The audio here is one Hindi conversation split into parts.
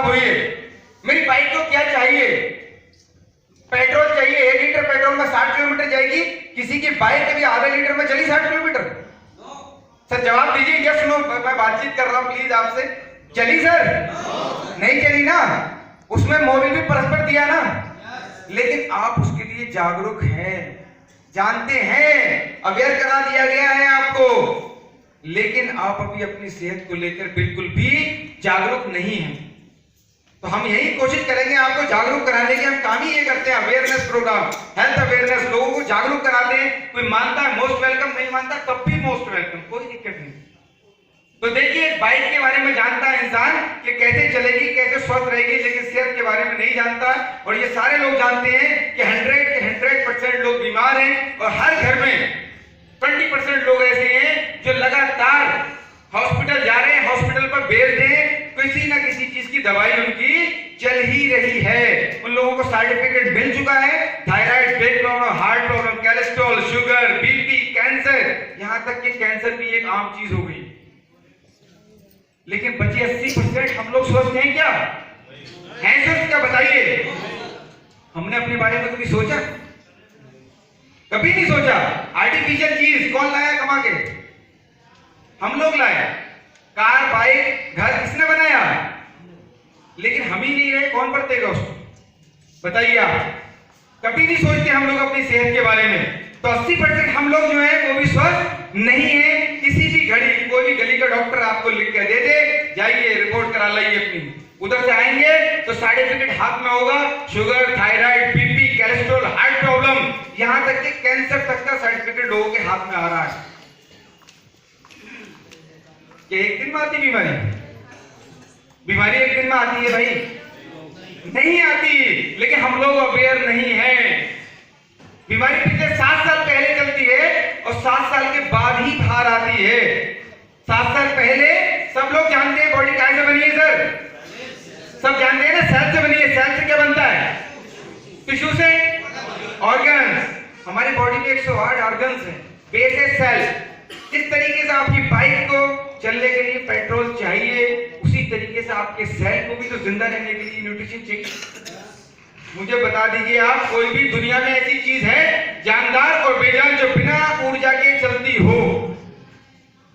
हुई है। मेरी बाइक को क्या चाहिए? पेट्रोल चाहिए। 1 लीटर पेट्रोल में 60 किलोमीटर जाएगी। किसी की बाइक कभी आधे लीटर में चली 60 किलोमीटर? सर जवाब दीजिए, यस नो। मैं बातचीत कर रहा हूं प्लीज आपसे। चली सर? नहीं चली ना। उसमें मोबिल भी परस्पर दिया ना। लेकिन आप उसके लिए जागरूक हैं, जानते हैं, अवेयर करा दिया गया है आपको, लेकिन आप अभी अपनी सेहत को लेकर बिल्कुल भी जागरूक नहीं हैं। तो हम यही कोशिश करेंगे आपको जागरूक कराने की। हम काम ही ये करते हैं, अवेयरनेस प्रोग्राम, हेल्थ अवेयरनेस, लोगों को जागरूक कराते हैं। कोई मानता है मोस्ट वेलकम, नहीं मानता तब भी मोस्ट वेलकम, कोई दिक्कत नहीं। तो देखिए, बाइक के बारे में जानता है इंसान कि कैसे चलेगी, कैसे स्वस्थ रहेगी, लेकिन सेहत के बारे में नहीं जानता। और ये सारे लोग जानते हैं कि 100% लोग बीमार हैं और हर घर में 20% लोग ऐसे हैं जो लगातार हॉस्पिटल जा रहे हैं, हॉस्पिटल पर बेड हैं, किसी ना किसी चीज की दवाई उनकी चल ही रही है। उन लोगों को सर्टिफिकेट मिल चुका है, thyroid, brain problem, heart problem, cholesterol, sugar, BP, cancer, यहां तक कि कैंसर भी एक आम चीज हो गई। लेकिन बचे 80% हम लोग सोचते हैं क्या? हैं सोच क्या? बताइए, हमने अपने बारे में कभी सोचा? कभी नहीं सोचा। आर्टिफिशियल चीज कौन लाया कमा के? हम लोग लाए। कार, बाइक, घर किसने बनाया? लेकिन हम ही नहीं रहे, कौन बरतेगा उसको? बताइए आप। कभी नहीं सोचते हम लोग अपनी सेहत के बारे में। तो 80% हम लोग जो है वो भी स्वस्थ नहीं है। किसी भी घड़ी कोई भी गली का डॉक्टर आपको लिख के दे दे, जाइए रिपोर्ट करा लाइए अपनी। उधर से आएंगे तो सर्टिफिकेट हाथ में होगा, sugar, thyroid, BP, cholesterol, heart problem, यहां तक कि कैंसर तक का सर्टिफिकेट लोगों के हाथ में आ रहा है। कि एक दिन में आती बीमारी? बीमारी एक दिन में आती है भाई? नहीं आती। लेकिन हम लोग अवेयर नहीं हैं। बीमारी पिछले 7 साल पहले चलती है और 7 साल के बाद ही बाहर आती है। 7 साल पहले सब लोग जानते हैं बॉडी कैसे बनी है सर? सब जानते हैं ना, सेल से बनी है। सेल से क्या बनता है? टिश्यू से, ऑर्गन्स। हमारी बॉडी में 108 ऑर्गन्स हैं, बेस है सेल। जिस तरीके से आपकी बाइक को चलने के लिए पेट्रोल चाहिए, उसी तरीके से आपके सेल को भी तो जिंदा रहने के लिए न्यूट्रिशन चाहिए। मुझे बता दीजिए आप, कोई भी दुनिया में ऐसी चीज है जानदार और बेजान जो बिना ऊर्जा के चलती हो?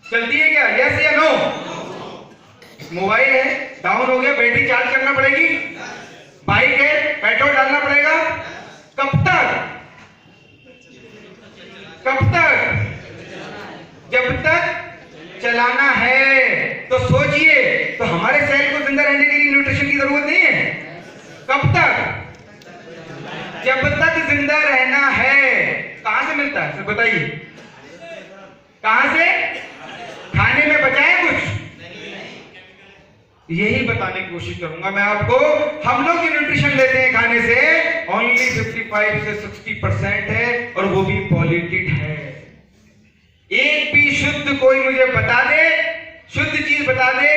चलती है क्या? यस या नो? मोबाइल है, डाउन हो गया, बैटरी चार्ज करना पड़ेगी। बाइक है, पेट्रोल डालना पड़ेगा। कब तक? कब तक? जब तक चलाना है। तो सोचिए, तो हमारे सेल को जिंदा रहने के लिए न्यूट्रिशन की जरूरत नहीं है। कब तक? जब तक जिंदा रहना है। कहां से मिलता है सर बताइए? कहां से? खाने में बचा है कुछ? यही बताने की कोशिश करूंगा मैं आपको। हम लोग जो न्यूट्रिशन लेते हैं खाने से, ओनली 55 से 60% है, और वो भी पॉल्यूटेड है। एक भी शुद्ध कोई मुझे बता दे, शुद्ध चीज बता दे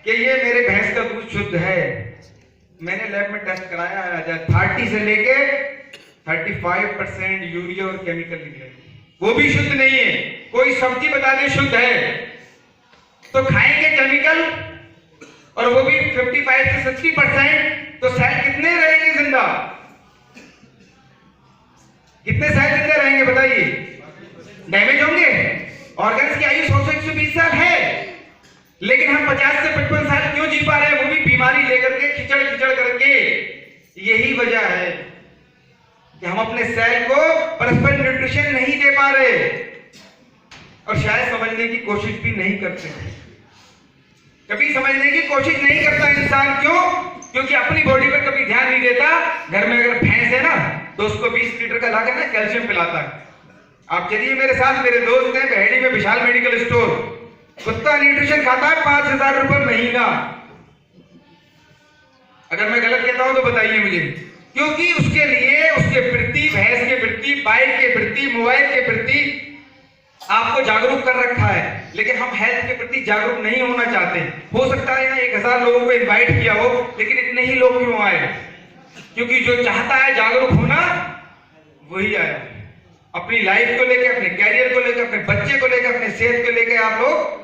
कि ये मेरे भैंस का दूध शुद्ध है। मैंने लैब में टेस्ट कराया है, 30 से लेके 35% यूरिया और केमिकल निकले, वो भी शुद्ध नहीं है। कोई सब्जी बता दे शुद्ध है, तो खाएंगे केमिकल, और वो भी 55 से 60%, तो सेल कितने रहेंगे जिंदा? कितने सेल जिंदा रहेंगे बताइए? डैमेज होंगे। ऑर्गन्स की आयु 100 से 120 साल है, लेकिन हम 50 से 55 साल क्यों जी पा रहे हैं? वो भी बीमारी लेकर के, खिचड़ खिचड़ करके। यही वजह है कि हम अपने सेल को परस्पर न्यूट्रिशन नहीं दे पा रहे, और शायद समझने की कोशिश भी नहीं करते। कभी समझने की कोशिश नहीं करता इंसान। क्यों? क्योंकि अपनी बॉडी पर कभी ध्यान नहीं देता। घर में अगर भैंस है ना, तो उसको 20 लीटर का लाकर ना कैल्शियम पिलाता है। आप चलिए मेरे साथ, मेरे दोस्त हैं बहेड़ी में विशाल मेडिकल स्टोर, कुत्ता न्यूट्रिशन खाता है 5000 रुपए महीना। अगर मैं गलत कहता हूं तो बताइए मुझे। क्योंकि उसके लिए, उसके प्रति, भैंस के प्रति, बाइक के प्रति, मोबाइल के प्रति आपको जागरूक कर रखा है, लेकिन हम हेल्थ के प्रति जागरूक नहीं होना चाहते। हो सकता है यहाँ 1000 लोगों को इनवाइट किया हो, लेकिन इतने ही लोग क्यों आए? क्योंकि जो चाहता है जागरूक होना वही आया। अपनी लाइफ को लेकर, अपने कैरियर को लेकर, अपने बच्चे को लेकर, अपने सेहत को लेकर आप लोग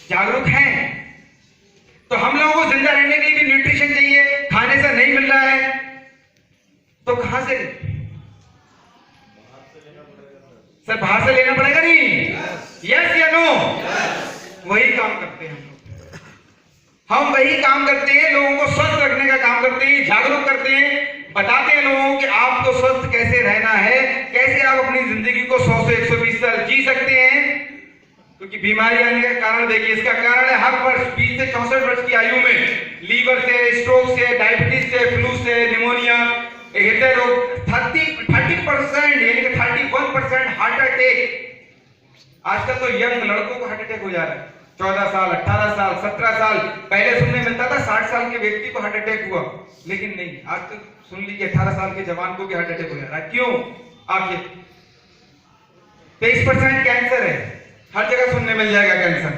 जागरूक हैं। तो हम लोगों को जिंदा रहने के लिए भी तो कहां से? सर बाहर से लेना पड़ेगा नहीं? यस या नो? वही काम करते हैं हम वही काम करते हैं, लोगों को स्वस्थ रखने का काम करते हैं, जागरूक करते हैं, बताते हैं लोगों को कि आपको स्वस्थ कैसे रहना है, कैसे आप अपनी जिंदगी को 100 से 120 साल जी सकते हैं। क्योंकि बीमारी आने का कारण देखिए, इसका कारण है हर वर्ष 20 से 64 वर्ष की आयु में लीवर से, स्ट्रोक से, डायबिटीज से, फ्लू से, निमोनिया, हृदय रोग, 30% यानी कि 31% हार्ट अटैक। आजकल तो यंग लड़कों को हार्ट अटैक हो जा रहा है, 14 साल, 18 साल, 17 साल। पहले सुनने मिलता था 60 साल के व्यक्ति को हार्ट अटैक हुआ, लेकिन नहीं, आज तक सुन लीजिए 18 साल के जवान को भी हार्ट अटैक हो जा रहा है। क्यों? आखिर 23% कैंसर है, हर जगह सुनने मिल जाएगा कैंसर।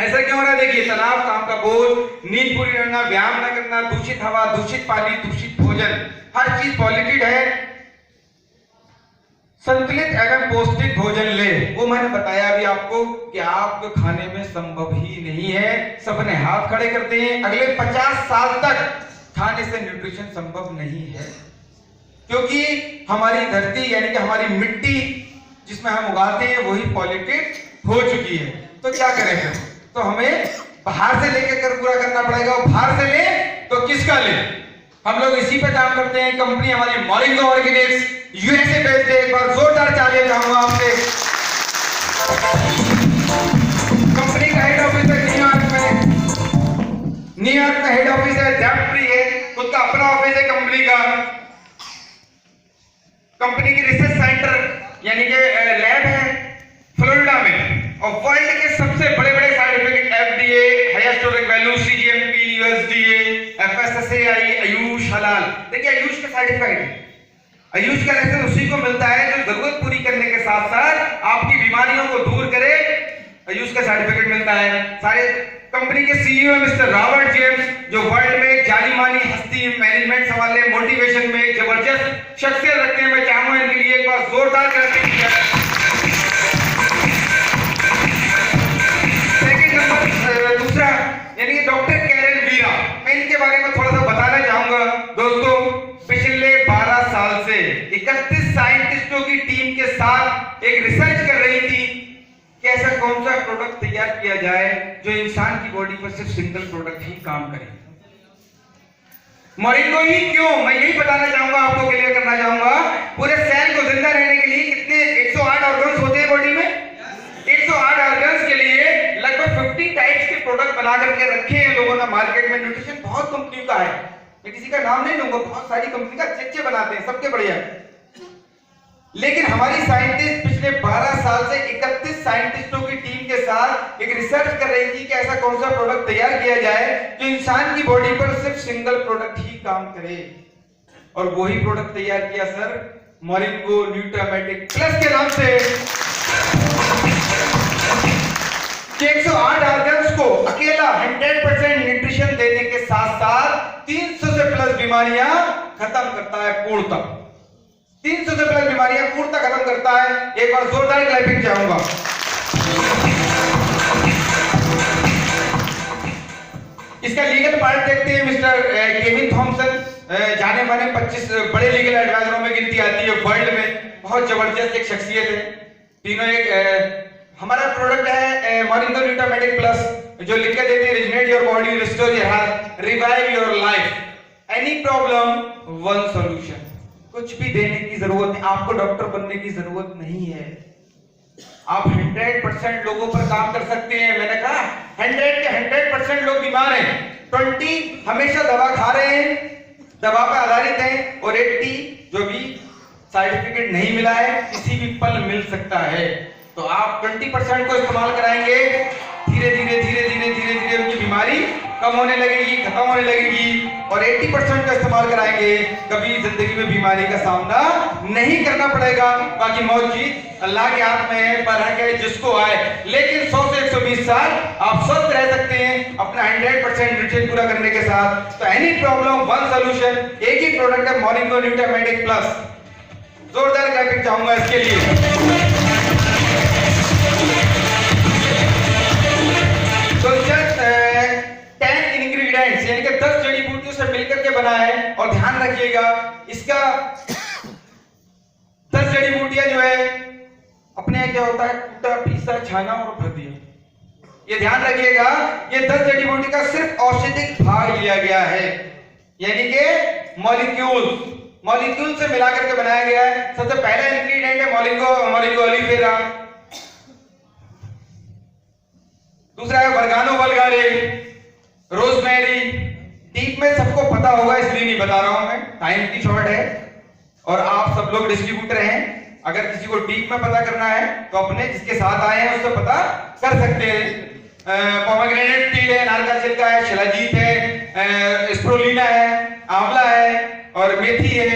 ऐसा क्यों हो रहा है? देखिए, तनाव, काम का बोझ, नींद पूरी रहना, व्यायाम न करना, दूषित हवा, दूषित पानी, दूषित भोजन, हर चीज पॉल्यूटेड है। संतुलित एवं पौष्टिक भोजन ले, वो मैंने बताया अभी आपको कि आपको खाने में संभव ही नहीं है। सबने हाथ खड़े करते हैं, अगले 50 साल तक खाने से न्यूट्रिशन संभव नहीं है, क्योंकि हमारी धरती यानी कि हमारी मिट्टी जिसमें हम उगाते हैं वही पॉल्यूटेड हो चुकी है। तो क्या करें फिर? तो हमें बाहर से लेकर कर पूरा करना पड़ेगा। और बाहर से ले तो किसका ले? हम लोग इसी पे काम करते हैं। कंपनी हमारी मोरिंगो ऑर्गेनिक्स यूएसए बेस्ड है। एक बार जोरदार तालियां चाहूंगा आपसे। कंपनी का हेड ऑफिस है न्यूयॉर्क में हेड ऑफिस है, जैपरी है, खुद का अपना ऑफिस है कंपनी का। कंपनी की रिसर्च सेंटर यानी कि लैब है फ्लोरिडा में, और वर्ल्ड के सबसे बड़े-बड़े certificate FDA, highest storage value, cGMP, USDA, FSSAI, Ayush, हलाल। देखिए, आयुष का सर्टिफिकेट है। आयुष का लाइसेंस उसी को मिलता है जो जरूरत पूरी करने के साथ साथ आपकी बीमारियों को दूर करे। आयुष का सर्टिफिकेट मिलता है। सारे कंपनी के सीईओ मिस्टर रॉबर्ट जेम्स, जो वर्ल्ड में जानी मानी हस्ती, मैनेजमेंट संभालने, मोटिवेशन में जबरदस्त शख्सियत रखते हैं। मैं चाहूंगा इनके लिए एक बार जोरदार करने की। सेकंड नंबर दूसरा यानी डॉक्टर कैरल वीरा, मैं इनके बारे में थोड़ा सा बताना चाहूंगा। दोस्तों, पिछले 12 साल से 31 साइंटिस्टों की टीम के साथ एक रिसर्च कर रही थी कि ऐसा कौन सा प्रोडक्ट तैयार किया जाए जो इंसान की बॉडी पर सिर्फ सिंगल प्रोडक्ट ही काम करे। मोरिंगो ही क्यों? मैं यही बताना चाहूंगा, आपको क्लियर करना चाहूंगा। पूरे सेल को जिंदा रहने के लिए कितने 108 ऑर्गन्स होते हैं बॉडी में। 108 ऑर्गन्स के लिए लगभग 50 टाइप्स के प्रोडक्ट बना करके रखे हैं लोगों ने मार्केट में। न्यूट्रिशन बहुत कंपनियों का है, मैं किसी का नाम नहीं लूंगा, बहुत सारी कंपनी का अच्छे बनाते हैं, सबके बढ़िया। लेकिन हमारी साइंटिस्ट पिछले 12 साल से 31 साइंटिस्टों की टीम के साथ एक रिसर्च कर रही थी कि ऐसा कौन सा प्रोडक्ट तैयार किया जाए जो इंसान की बॉडी पर सिर्फ सिंगल प्रोडक्ट ही काम करे। और वही प्रोडक्ट तैयार किया सर मोरिंगो न्यूट्रामेटिक प्लस के नाम से। 108 ऑर्गन्स को अकेला 100% न्यूट्रिशन देने के साथ साथ 300 से प्लस बीमारियां खत्म करता है पूर्णतः। 300 से प्लस बीमारियां पूर्णतः खत्म करता है। एक बार जोरदार क्लैपिंग चाहूंगा। इसका लीगल पार्ट देखते हैं। मिस्टर केविन थॉमसन जाने माने 25 बड़े लीगल एडवाइजरों में गिनती आती है वर्ल्ड में, बहुत जबरदस्त एक शख्सियत है। तीनों एक हमारा प्रोडक्ट है मोरिंगो न्यूट्रामेटिक प्लस, जो लिख के देती है rejuvenate your body, restore your health, revive your life, any problem one solution. कुछ भी देने की जरूरत नहीं, आपको डॉक्टर बनने की जरूरत नहीं है। आप 100% लोगों पर काम कर सकते हैं। मैंने कहा 100 के 100% लोग बीमार हैं, 20 हमेशा दवा खा रहे हैं, दवा पर आधारित हैं, और 80 जो भी सर्टिफिकेट नहीं मिला है, किसी भी पल मिल सकता है। तो आप 20% को इस्तेमाल कराएंगे, धीरे धीरे धीरे धीरे धीरे धीरे उनकी बीमारी कम होने लगेगी, खत्म होने लगेगी। और 80% का इस्तेमाल कराएंगे, कभी जिंदगी में बीमारी का सामना नहीं करना पड़ेगा। बाकी मौत जीत अल्लाह के हाथ में है, पर है जिसको आए। लेकिन 100 से 120 साल आप स्वस्थ रह सकते हैं अपना 100% न्यूट्रिशन पूरा करने के साथ। तो एनी प्रॉब्लम वन सॉल्यूशन, एक ही प्रोडक्ट है मोरिंगो न्यूट्रामेटिक प्लस। जोरदार क्लैपिंग चाहूंगा इसके लिए। तो जस्ट 10 इंग्रेडिएंट्स यानी कि 10 जड़ी बूटियों से मिलकर के बना है। और ध्यान रखिएगा, इस इसका 10 जड़ी बूटियां जो है अपने यहाँ क्या होता है, टूटा पीसा छाना और भर दिया। ये ध्यान रखिएगा, ये 10 जड़ी बूटी का सिर्फ औषधिक भाग लिया गया है, यानी कि मॉलिक्यूल से मिलाकर के बनाया गया है। सबसे पहला इंग्रेडिएंट है मोरिंगो ओलिफेरा, दूसरा है वर्गानो वल्गारे, रोजमेरी। डीप में सबको पता होगा इसलिए नहीं बता रहा हूं मैं, टाइम की शॉर्ट है और आप सब लोग डिस्ट्रीब्यूटर हैं। अगर किसी को डीप में पता करना है तो अपने जिसके साथ आए हैं उससे पता कर सकते हैं। पोमेग्रेनेट टील है, नारका सिल्का है, शिलाजीत है, स्प्रोलिना है, आंवला है और मेथी है,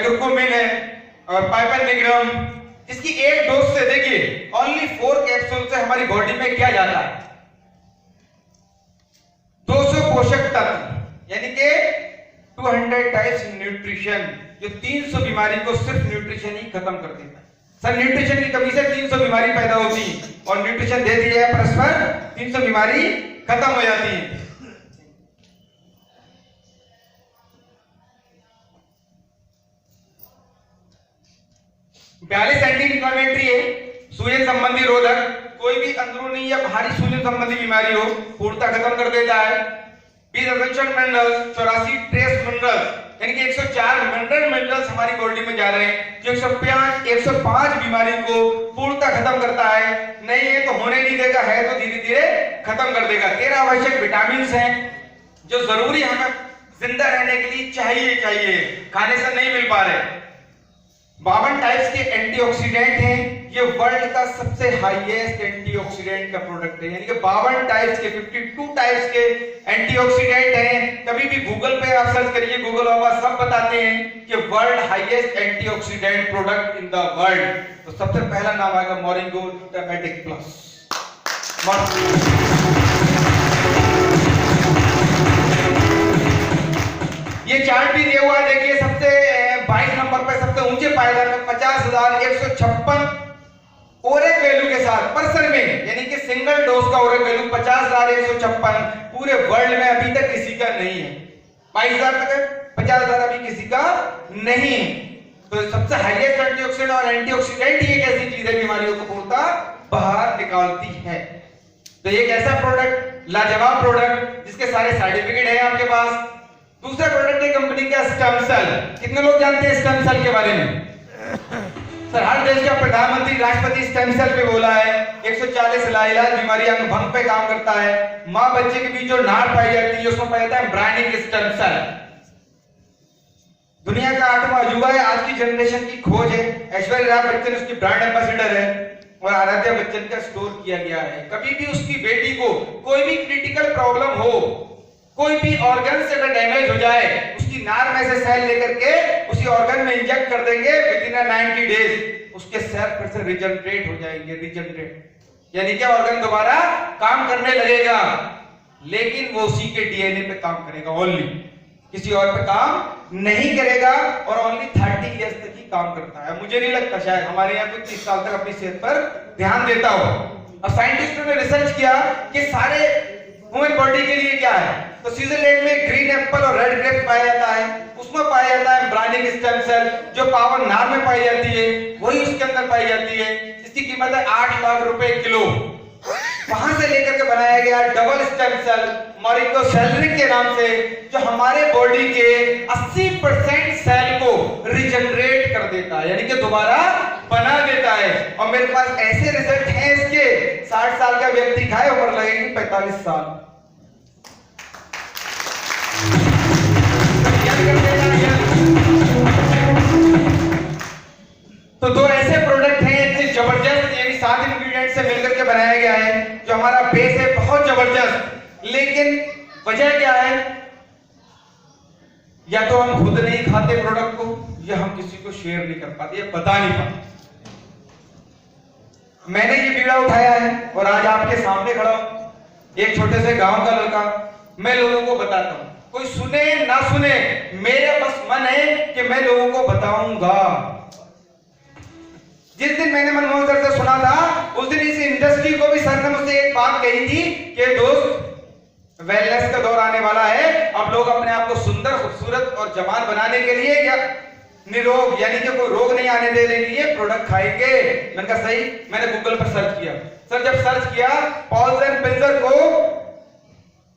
कुरकुमिन है और पाइपन निग्रम। इसकी एक डोज से देखिए ओनली 4 कैप्सूल से हमारी बॉडी में क्या जाता है, 200 पोषक तत्व, यानी कि 200 टाइप्स न्यूट्रिशन, जो 300 बीमारी को सिर्फ न्यूट्रिशन ही खत्म कर देता है। सर न्यूट्रिशन की कमी से 300 बीमारी पैदा होती है और न्यूट्रिशन दे दिया है परस्पर 300 बीमारी खत्म हो जाती है। 42 एंटी इंफ्लेमेटरी है, सूजन संबंधी रोधक, कोई भी अंदरूनी या बाहरी सूजन संबंधी बीमारी हो पूर्णतः खत्म कर देता है। 20 एसेंशियल मिनरल्स, 84 ट्रेस मिनरल्स, यानी कि 104 मिनरल्स हमारी बॉडी में जा रहे हैं जो 105 बीमारी को पूर्णतः खत्म करता है। नहीं है तो होने नहीं देगा, है तो धीरे धीरे खत्म कर देगा। 13 आवश्यक विटामिन हैं जो जरूरी हमें जिंदा रहने के लिए चाहिए, खाने से नहीं मिल पा रहे। 52 टाइप्स के एंटीऑक्सीडेंट हैं, ये वर्ल्ड का सबसे हाईएस्ट एंटीऑक्सीडेंट का प्रोडक्ट है, यानी कि 52 टाइप्स के 52 टाइप्स के एंटीऑक्सीडेंट हैं। कभी भी गूगल पे आप सर्च करिए, गूगल बाबा सब बताते हैं कि world highest antioxidant product in the world. तो सबसे पहला नाम आएगा मोरिंगो ल्यूटामेटिक प्लस। ये चार्ट भी दिया हुआ देखिए, सबसे 22 नंबर पर सबसे ऊंचे पायदान में 50,156 ओरेक वैल्यू के साथ पर सर्विंग, यानी कि सिंगल डोज का ओरेक वैल्यू 50,156 पूरे वर्ल्ड में अभी तक किसी का नहीं है। 22,000 तक है, 50,000 अभी किसी का नहीं है। तो सबसे हाईएस्ट एंटीऑक्सीडेंट और एंटीऑक्सीडेंट ही एक ऐसी चीज है बीमारियों को पूर्णतः बाहर निकालती है। तो एक ऐसा प्रोडक्ट, लाजवाब प्रोडक्ट जिसके सारे सर्टिफिकेट है आपके पास। दूसरा प्रोडक्ट है कंपनी का स्टेम सेल। कितने लोग जानते हैं स्टेम सेल के बारे में? सर हर देश का प्रधानमंत्री राष्ट्रपति स्टेम सेल पे बोला है। 140 इलाज बीमारियां भंग पे काम करता है। मां बच्चे के बीच जो नाड़ पाई जाती है उसमें पाया जाता है एम्ब्रायनिक स्टेम सेल। दुनिया का 8वां अजूबा है, आज की जनरेशन की खोज है। ऐश्वर्या राय बच्चन उसकी ब्रांड एम्बेसडर है और आराध्या बच्चन का स्टोर किया गया है। कभी भी उसकी बेटी को कोई भी क्रिटिकल प्रॉब्लम हो, कोई भी ऑर्गन से अगर डैमेज हो जाए, उसकी नार में से सेल लेकर के उसी ऑर्गन में इंजेक्ट कर देंगे, विद इन 90 डेज उसके सेल फिर से रिजनरेट हो जाएंगे। रिजनरेट यानी क्या, ऑर्गन दोबारा काम करने लगेगा, लेकिन वो उसी के डीएनए पे काम करेगा ओनली, किसी और पे काम नहीं करेगा और ओनली 30 इयर्स तक ही काम करता है। मुझे नहीं लगता शायद हमारे यहाँ कोई 30 साल तक अपनी सेहत पर ध्यान देता हो। अब साइंटिस्टों ने रिसर्च किया कि सारे ह्यूमन बॉडी के लिए क्या है, तो स्विट्जरलैंड में ग्रीन एप्पल और रेड ग्रेप पाया जाता है, उसमें पाया जाता है एम्ब्रायनिक स्टेम सेल, जो पावर नार में पाई जाती है वही उसके अंदर पाई जाती है। इसकी कीमत है 8 लाख रुपए किलो। वहां से लेकर के बनाया गया डबल स्टेम सेल मोरिंगो सेलरिक के नाम से, जो हमारे बॉडी के 80% सेल को रिजनरेट कर देता है, यानी कि दोबारा बना देता है। और मेरे पास ऐसे रिजल्ट हैं इसके, 60 साल का व्यक्ति खाए उम्र लगेगी 45 साल। तो दो ऐसे प्रोडक्ट हैं इतने जबरदस्त, ये भी 7 इंग्रेडिएंट से मिलकर के बनाया गया है, जो हमारा बेस है बहुत जबरदस्त। लेकिन वजह क्या है, या तो हम खुद नहीं खाते प्रोडक्ट को, या हम किसी को शेयर नहीं कर पाते, या बता नहीं पाते। मैंने ये बीड़ा उठाया है और आज आपके सामने खड़ा हूं, एक छोटे से गांव का लड़का। मैं लोगों को बताता हूं, कोई सुने ना सुने, मेरा बस मन है कि मैं लोगों को बताऊंगा। जिस दिन मैंने मनमोहन सर से सुना था, उस दिन इस इंडस्ट्री को भी सर ने मुझसे एक बात कही थी कि दोस्त, वेलनेस का दौर आने वाला है, अब लोग अपने आप को सुंदर, खूबसूरत और जवान बनाने के लिए या निरोग, यानी कि कोई रोग नहीं आने देने के लिए प्रोडक्ट खाएंगे। मैंने कहा सही। मैंने गूगल पर सर्च किया। सर जब सर्च किया, पॉल्स एंड पिल्जर को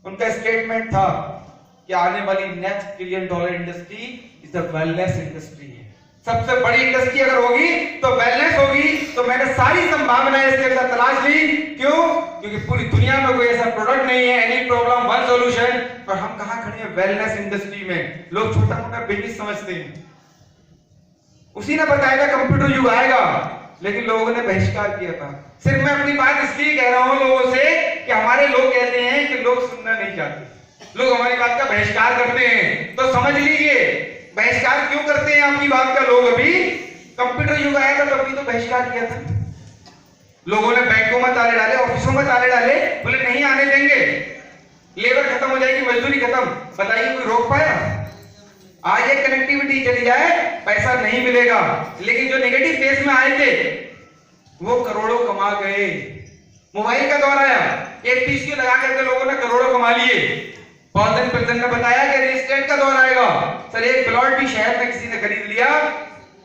उनका स्टेटमेंट था कि आने वाली next $1 trillion industry is the wellness industry है। सबसे बड़ी इंडस्ट्री अगर होगी तो वेलनेस होगी। तो मैंने सारी संभावनाएं इसके अंदर तलाश ली। क्यों? क्योंकि पूरी दुनिया में कोई ऐसा प्रोडक्ट नहीं है, एनी प्रॉब्लम वन सॉल्यूशन। पर हम कहां खड़े हैं? वेलनेस इंडस्ट्री में। लोग छोटा मोटा बिजनेस समझते हैं। उसी ने बताया था कंप्यूटर युग आएगा, लेकिन लोगों ने बहिष्कार किया था। सिर्फ मैं अपनी बात इसलिए कह रहा हूं लोगों से कि हमारे लोग कहते हैं कि लोग सुनना नहीं चाहते, लोग हमारी बात का बहिष्कार करते हैं। तो समझ लीजिए बहिष्कार क्यों करते हैं आपकी बात का लोग। अभी कंप्यूटर युग आया था तभी तो बहिष्कार किया था। लोगों ने बैंकों में ताले डाले, ऑफिसों में ताले डाले, बोले नहीं आने देंगे, लेबर खत्म हो जाएगी, मजदूरी खत्म। बताइए कोई रोक पाया? आज ये कनेक्टिविटी चली जाए पैसा नहीं मिलेगा, लेकिन जो नेगेटिव फेस में आए थे वो करोड़ों कमा गए। मोबाइल का दौर आया, एक पीसी लगा करके लोगों ने करोड़ों कमा लिए। पॉल्स एंड पिल्जर ने बताया कि रियल एस्टेट का दौर आएगा। सर एक प्लॉट भी शहर में किसी ने खरीद लिया,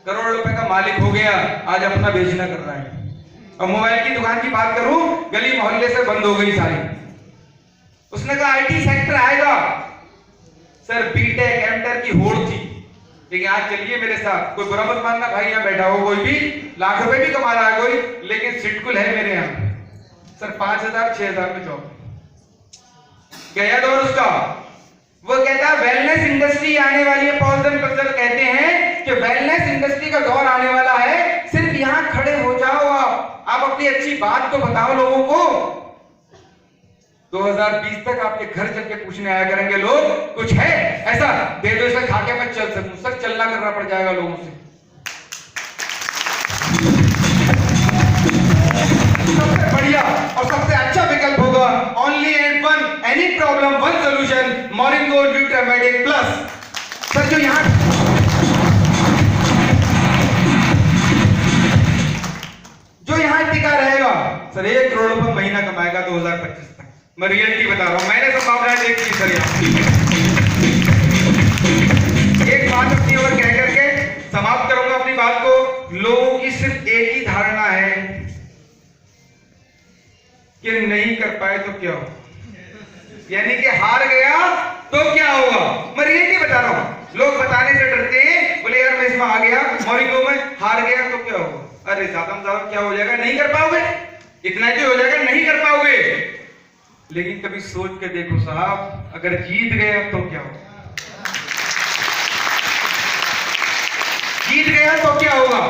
करोड़ रुपए का मालिक हो गया, आज अपना बेचना कर रहा है। और मोबाइल की दुकान की बात करूं, गली मोहल्ले से बंद हो गई सारी। उसने कहा आईटी सेक्टर आएगा। सर बीटेक एमटेक की होड़ थी, लेकिन आज चलिए मेरे साथ, कोई बुरा मत मानना भाई, यहाँ बैठा हो कोई भी लाख रुपए भी कमा रहा है कोई, लेकिन सिटकुल है मेरे यहाँ। सर 5,000 6,000 में जॉब गया दौर उसका। वो कहता वेलनेस इंडस्ट्री आने वाली है। पॉल्स एंड पिल्जर कहते हैं कि वेलनेस इंडस्ट्री का दौर आने वाला है। सिर्फ यहाँ खड़े हो जाओ, आप अपनी अच्छी बात तो बताओ लोगों को। 2020 तक आपके घर चल के पूछने आया करेंगे लोग, कुछ है ऐसा दे दो इसे खा के मैं चल सकूं। सर चलना करना पड़ जाएगा लोगों से। सबसे बढ़िया और सबसे अच्छा विकल्प होगा only and one, any problem one solution, Moringo Nutramedic plus. Sir जो यहाँ टिका रहेगा, सर 1 करोड़ रुपए महीना कमाएगा 2025 तक। मैं रियलिटी बता रहा हूं, मैंने संभावनाएं देखी सर। एक बात अपनी ओर कह करके समाप्त करूंगा अपनी बात को। लोगों की सिर्फ एक ही धारणा है कि नहीं कर पाए तो क्या हो, यानी कि हार गया तो क्या होगा। मैं रियलिटी बता रहा हूं। लोग बताने से डरते हैं, बोले यार मैं इसमें आ गया, मोरिंगो में हार गया तो क्या होगा। अरे ज्यादा क्या हो जाएगा, नहीं कर पाओगे, इतना ही हो जाएगा, नहीं कर पाओगे। लेकिन कभी सोच के देखो साहब, अगर जीत गए तो क्या होगा, जीत गया तो क्या होगा।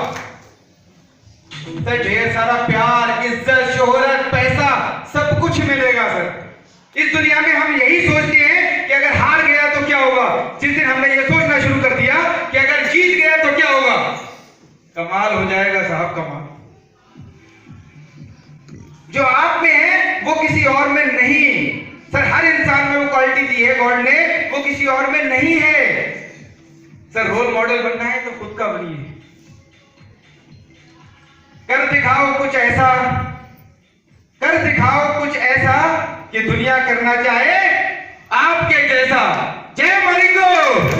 सर ढेर सारा प्यार, इज्जत, शोहरत, पैसा सब कुछ मिलेगा। सर इस दुनिया में हम यही सोचते हैं कि अगर हार गया तो क्या होगा। जिस दिन हमने ये सोचना शुरू कर दिया कि अगर जीत गया तो क्या होगा, कमाल हो जाएगा साहब, कमाल। जो आप में है वो किसी और में नहीं। सर हर इंसान में वो क्वालिटी दी है गॉड ने, वो किसी और में नहीं है। सर रोल मॉडल बनना है तो खुद का बनिए, कर दिखाओ कुछ ऐसा, कर दिखाओ कुछ ऐसा कि दुनिया करना चाहे आपके जैसा। जय मोरिंगो।